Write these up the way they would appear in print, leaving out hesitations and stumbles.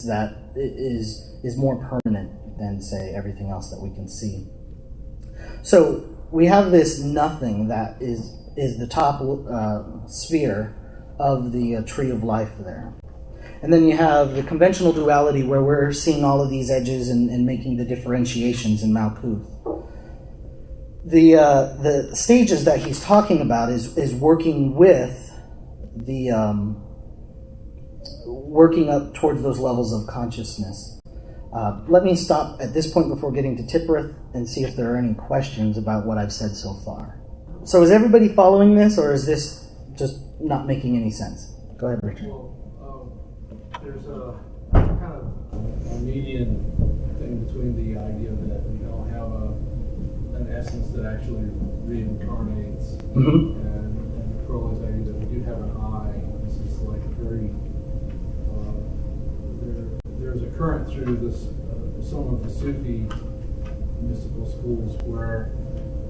that is more permanent than, say, everything else that we can see. So we have this nothing that is the top sphere of the tree of life there. And then you have the conventional duality where we're seeing all of these edges and making the differentiations in Malkuth. The stages that he's talking about is working with the working up towards those levels of consciousness. Let me stop at this point before getting to Tippereth and see if there are any questions about what I've said so far. So is everybody following this, or is this just not making any sense? Go ahead, Richard. Well, there's a kind of a median thing between the idea that we don't have an essence that actually reincarnates, and Crowley's idea that we do have an I. This is like very there's a current through this some of the Sufi mystical schools where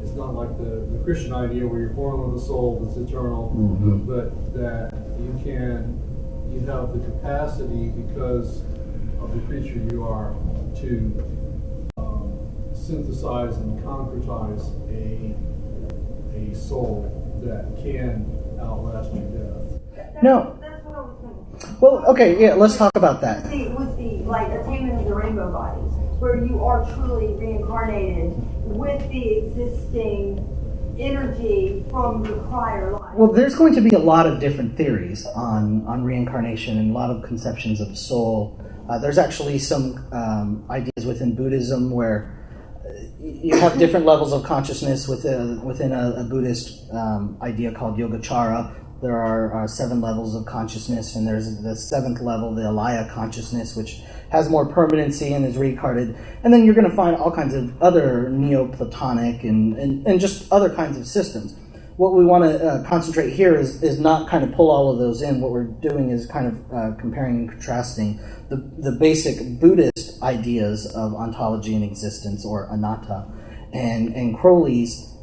it's not like the Christian idea where you're born with a soul that's eternal, but that you have the capacity because of the creature you are to synthesize and concretize a soul that can outlast your death. No. That's what I was thinking. Well, okay, yeah, let's talk about that. With the like attainment of the rainbow bodies, where you are truly reincarnated with the existing energy from the prior life. Well, there's going to be a lot of different theories on reincarnation and a lot of conceptions of the soul. There's actually some ideas within Buddhism where you have different levels of consciousness within a Buddhist idea called Yogacara. There are 7 levels of consciousness, and there's the 7th level, the Alaya consciousness, which has more permanency and is reincarnated. And then you're going to find all kinds of other Neoplatonic and just other kinds of systems. What we want to concentrate here is not kind of pull all of those in. What we're doing is kind of comparing and contrasting the basic Buddhist ideas of ontology and existence, or anatta, and Crowley's,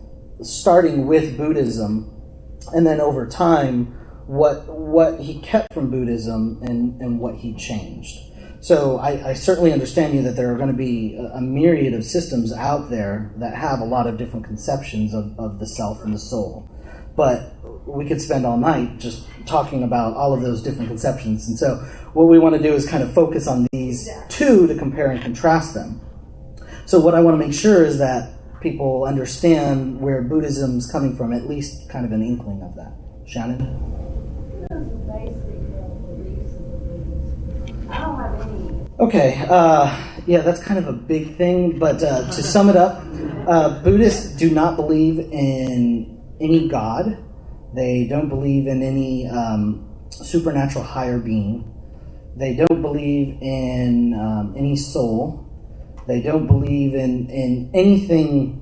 starting with Buddhism, and then over time, what he kept from Buddhism and what he changed. So I certainly understand you that there are going to be a myriad of systems out there that have a lot of different conceptions of the self and the soul. But we could spend all night just talking about all of those different conceptions. And so what we want to do is kind of focus on these two to compare and contrast them. So what I want to make sure is that people understand where Buddhism's coming from, at least kind of an inkling of that. Shannon? Those are basic beliefs of the Buddhists. I don't have any. Okay, yeah, that's kind of a big thing, but to sum it up, Buddhists do not believe in any god. They don't believe in any supernatural higher being. They don't believe in any soul. They don't believe in anything.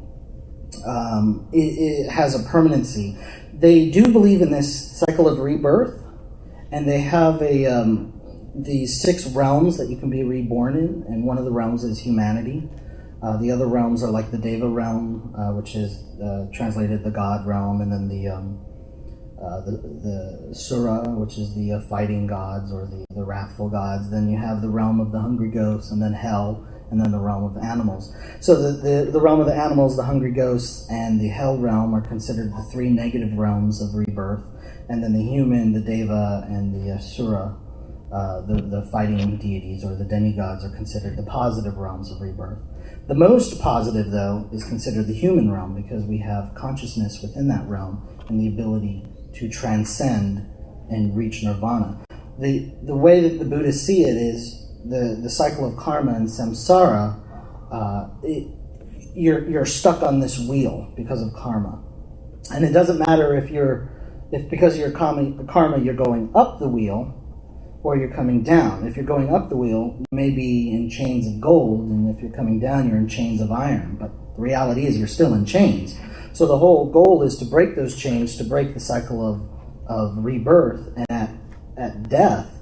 It has a permanency. They do believe in this cycle of rebirth, and they have these 6 realms that you can be reborn in, and one of the realms is humanity. The other realms are like the Deva realm, which is translated the God realm, and then the Sura, which is the fighting gods or the wrathful gods. Then you have the realm of the hungry ghosts, and then hell, and then the realm of animals. So the realm of the animals, the hungry ghosts, and the hell realm are considered the 3 negative realms of rebirth, and then the human, the Deva, and the Asura, the fighting deities or the demigods, are considered the positive realms of rebirth. The most positive, though, is considered the human realm, because we have consciousness within that realm and the ability to transcend and reach nirvana. The way that the Buddhists see it is the cycle of karma and samsara. You're stuck on this wheel because of karma, and it doesn't matter if because of your karma you're going up the wheel or you're coming down. If you're going up the wheel, you may be in chains of gold, and if you're coming down, you're in chains of iron. But the reality is you're still in chains. So the whole goal is to break those chains, to break the cycle of rebirth, and at death,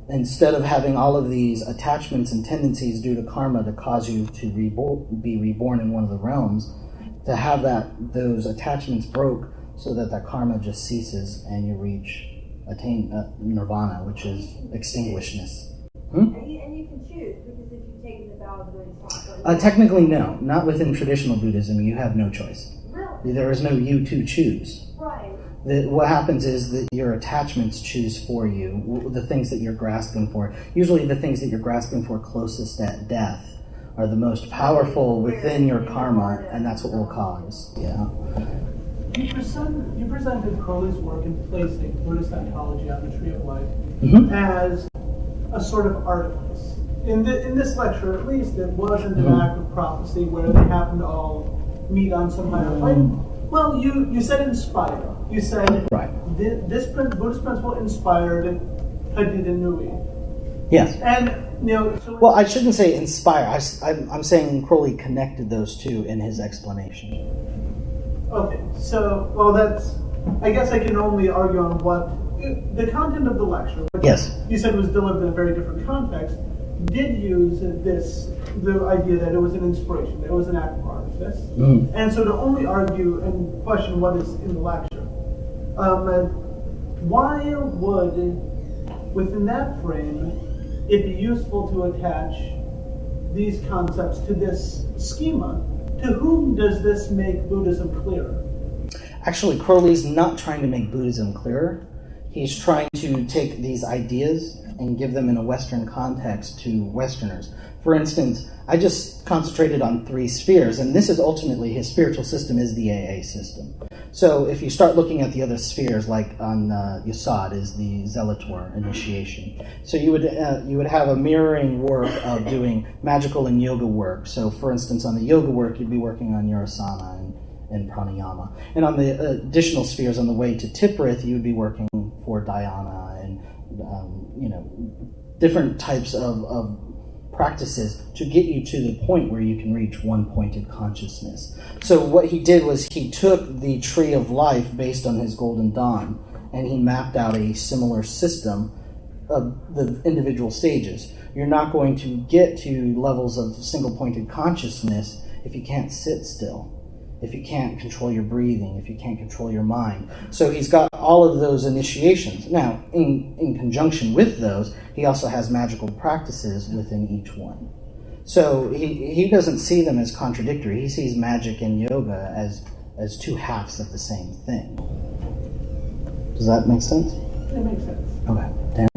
instead of having all of these attachments and tendencies due to karma to cause you to be reborn in one of the realms, to have those attachments broke so that karma just ceases and you attain nirvana, which is extinguishedness. And you can choose, because if you've taken the vow of the Bodhisattva. Technically, no. Not within traditional Buddhism. You have no choice. Really? There is no you to choose. Right. What happens is that your attachments choose for you the things that you're grasping for. Usually the things that you're grasping for closest at death are the most powerful within your karma, and that's what will cause. Yeah. You presented Crowley's work in placing Buddhist ontology on the Tree of Life as a sort of artifice. In this lecture, at least, it wasn't an act of prophecy where they happened to all meet on some higher plane. Well, you said inspired. You said this Buddhist principle inspired Hadida Nui. Yes. And so well, I shouldn't say inspire. I'm saying Crowley connected those two in his explanation. Okay, so I guess I can only argue on what the content of the lecture, which you said was delivered in a very different context, did use the idea that it was an inspiration, that it was an act of artifice. And so to only argue and question what is in the lecture, why would, within that frame, it be useful to attach these concepts to this schema? To whom does this make Buddhism clearer? Actually, Crowley's not trying to make Buddhism clearer. He's trying to take these ideas and give them in a Western context to Westerners. For instance, I just concentrated on 3 spheres, and this is ultimately his spiritual system is the AA system. So if you start looking at the other spheres, like on Yasod is the Zelator initiation. So you would have a mirroring work of doing magical and yoga work. So for instance, on the yoga work, you'd be working on your asana and pranayama. And on the additional spheres on the way to Tiprith, you would be working for dhyana and different types of practices to get you to the point where you can reach one-pointed consciousness. So what he did was he took the Tree of Life based on his Golden Dawn, and he mapped out a similar system of the individual stages. You're not going to get to levels of single-pointed consciousness if you can't sit still, if you can't control your breathing, if you can't control your mind. So he's got all of those initiations. Now, in conjunction with those, he also has magical practices within each one. So he doesn't see them as contradictory. He sees magic and yoga as 2 halves of the same thing. Does that make sense? It makes sense. Okay. Dan?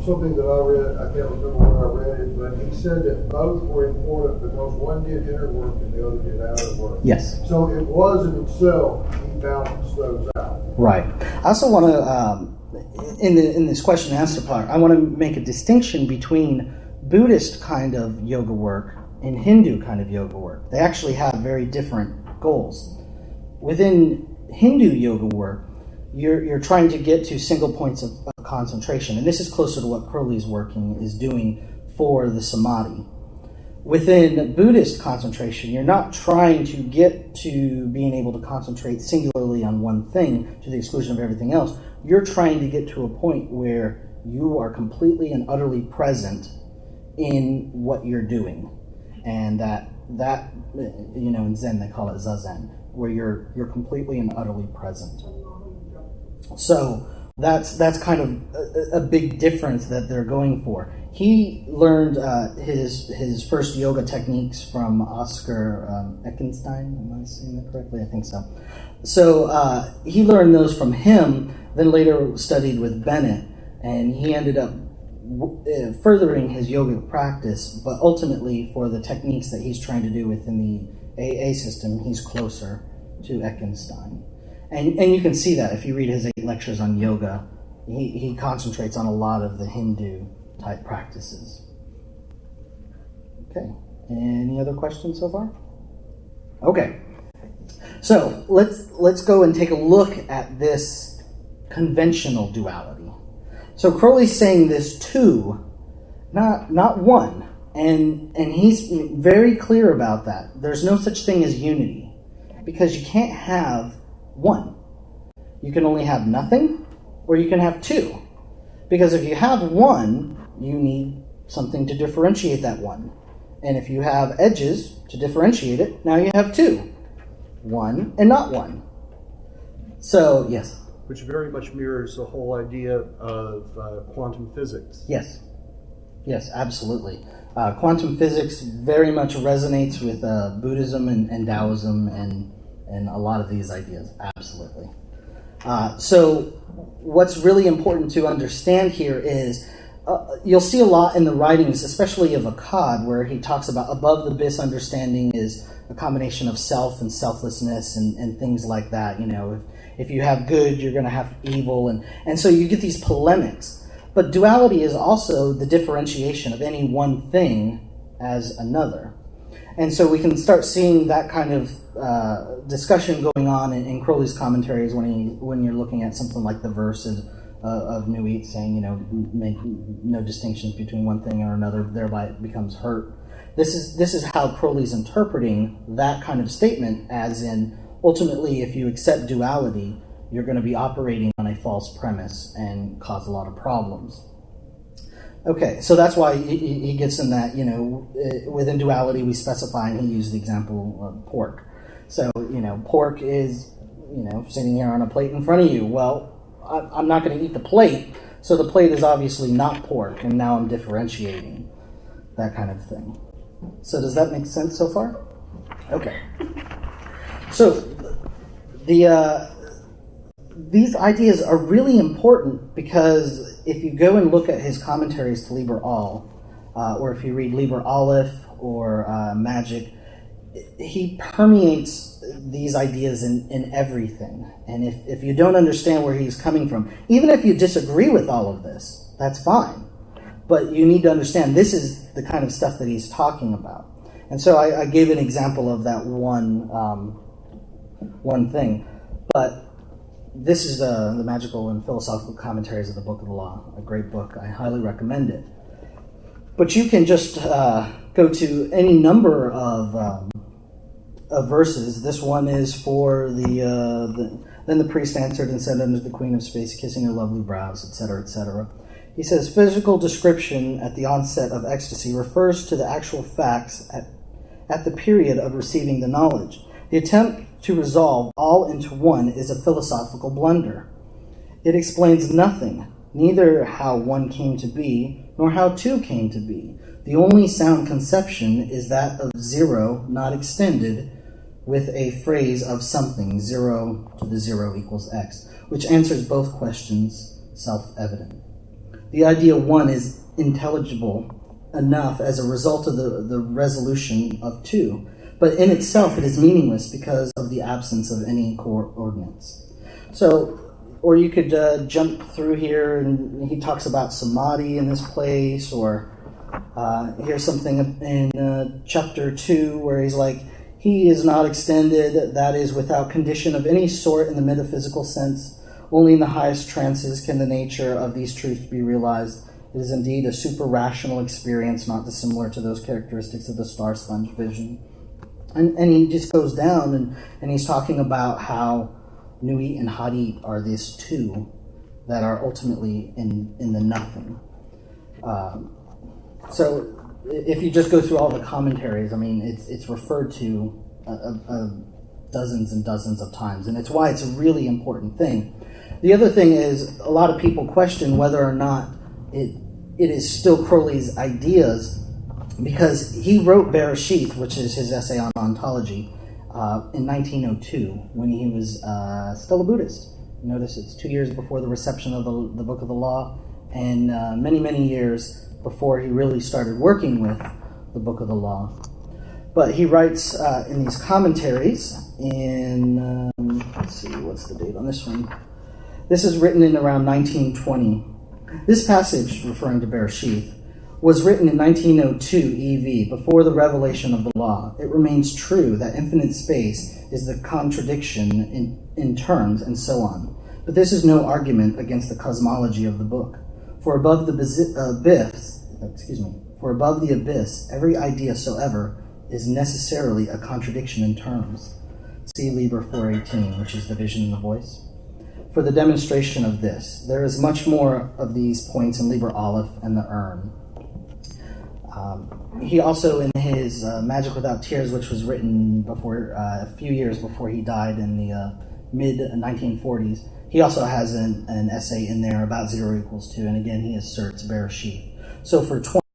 Something that I read, I can't remember where I read it, but he said that both were important because one did inner work and the other did outer work. Yes. So it was in itself, he balanced those out. Right. I also want to, in this question and answer part, I want to make a distinction between Buddhist kind of yoga work and Hindu kind of yoga work. They actually have very different goals. Within Hindu yoga work, you're trying to get to single points of concentration, and this is closer to what Crowley's working is doing for the samadhi. Within Buddhist concentration, you're not trying to get to being able to concentrate singularly on one thing to the exclusion of everything else. You're trying to get to a point where you are completely and utterly present in what you're doing, and that in Zen they call it zazen, where you're completely and utterly present. So that's kind of a big difference that they're going for. He learned his first yoga techniques from Oscar Eckenstein. Am I saying that correctly? I think so. So he learned those from him, then later studied with Bennett, and he ended up furthering his yogic practice, but ultimately for the techniques that he's trying to do within the AA system, he's closer to Eckenstein. And you can see that if you read his 8 lectures on yoga, he concentrates on a lot of the Hindu type practices. Okay, any other questions so far? Okay, so let's go and take a look at this conventional duality. So Crowley's saying this 2, not 1, and he's very clear about that. There's no such thing as unity, because you can't have 1. You can only have nothing, or you can have 2. Because if you have 1, you need something to differentiate that 1. And if you have edges to differentiate it, now you have 2. 1 and not 1. So, yes? Which very much mirrors the whole idea of quantum physics. Yes. Yes, absolutely. Quantum physics very much resonates with Buddhism and Taoism and a lot of these ideas, absolutely. So what's really important to understand here is you'll see a lot in the writings, especially of Akkad, where he talks about above the abyss understanding is a combination of self and selflessness and things like that. You know, if you have good, you're going to have evil. And so you get these polemics. But duality is also the differentiation of any one thing as another. And so we can start seeing that kind of discussion going on in Crowley's commentaries when you're looking at something like the verse of Nuit saying, you know, make no distinctions between one thing or another, thereby it becomes hurt. This is how Crowley's interpreting that kind of statement, as in, ultimately, if you accept duality, you're going to be operating on a false premise and cause a lot of problems. Okay, so that's why he gets in that, you know, within duality we specify, and he used the example of pork. So, you know, pork is, you know, sitting here on a plate in front of you. Well, I'm not going to eat the plate, so the plate is obviously not pork, and now I'm differentiating, that kind of thing. So does that make sense so far? Okay. So these ideas are really important because if you go and look at his commentaries to Liber All, or if you read Liber Aleph or Magic, he permeates these ideas in everything. And if you don't understand where he's coming from, even if you disagree with all of this, that's fine. But you need to understand this is the kind of stuff that he's talking about. And so I gave an example of that one thing. But this is the Magical and Philosophical Commentaries of the Book of the Law, a great book. I highly recommend it. But you can just go to any number of verses. This one is for then the priest answered and said unto the Queen of Space, kissing her lovely brows, etc., etc. He says, physical description at the onset of ecstasy refers to the actual facts at the period of receiving the knowledge. The attempt to resolve all into one is a philosophical blunder. It explains nothing, neither how one came to be, nor how two came to be. The only sound conception is that of zero not extended with a phrase of something, 0 to the 0 equals x, which answers both questions self-evident. The idea one is intelligible enough as a result of the resolution of two, but in itself it is meaningless because of the absence of any coordinates. So, or you could jump through here, and he talks about samadhi in this place, or here's something in chapter 2 where he's like, he is not extended, that is, without condition of any sort in the metaphysical sense. Only in the highest trances can the nature of these truths be realized. It is indeed a super-rational experience, not dissimilar to those characteristics of the star-sponge vision. And he just goes down, and he's talking about how Nuit and Hadith are these two that are ultimately in the nothing. So if you just go through all the commentaries, I mean, it's referred to dozens and dozens of times, and it's why it's a really important thing. The other thing is, a lot of people question whether or not it is still Crowley's ideas, because he wrote Bereshith, which is his essay on ontology, in 1902, when he was still a Buddhist. Notice it's 2 years before the reception of the Book of the Law, and many, many years before he really started working with the Book of the Law. But he writes in these commentaries in, let's see, what's the date on this one? This is written in around 1920. This passage, referring to Bereshith, was written in 1902 EV, before the revelation of the law. It remains true that infinite space is the contradiction in terms, and so on. But this is no argument against the cosmology of the book. For above the abyss, every idea soever is necessarily a contradiction in terms. See Liber 418, which is the vision in the voice. For the demonstration of this, there is much more of these points in Liber Aleph and the Urn. He also, in his Magic Without Tears, which was written before a few years before he died in the mid-1940s, he also has an essay in there about 0 equals 2, and again he asserts Bereshith. So for 20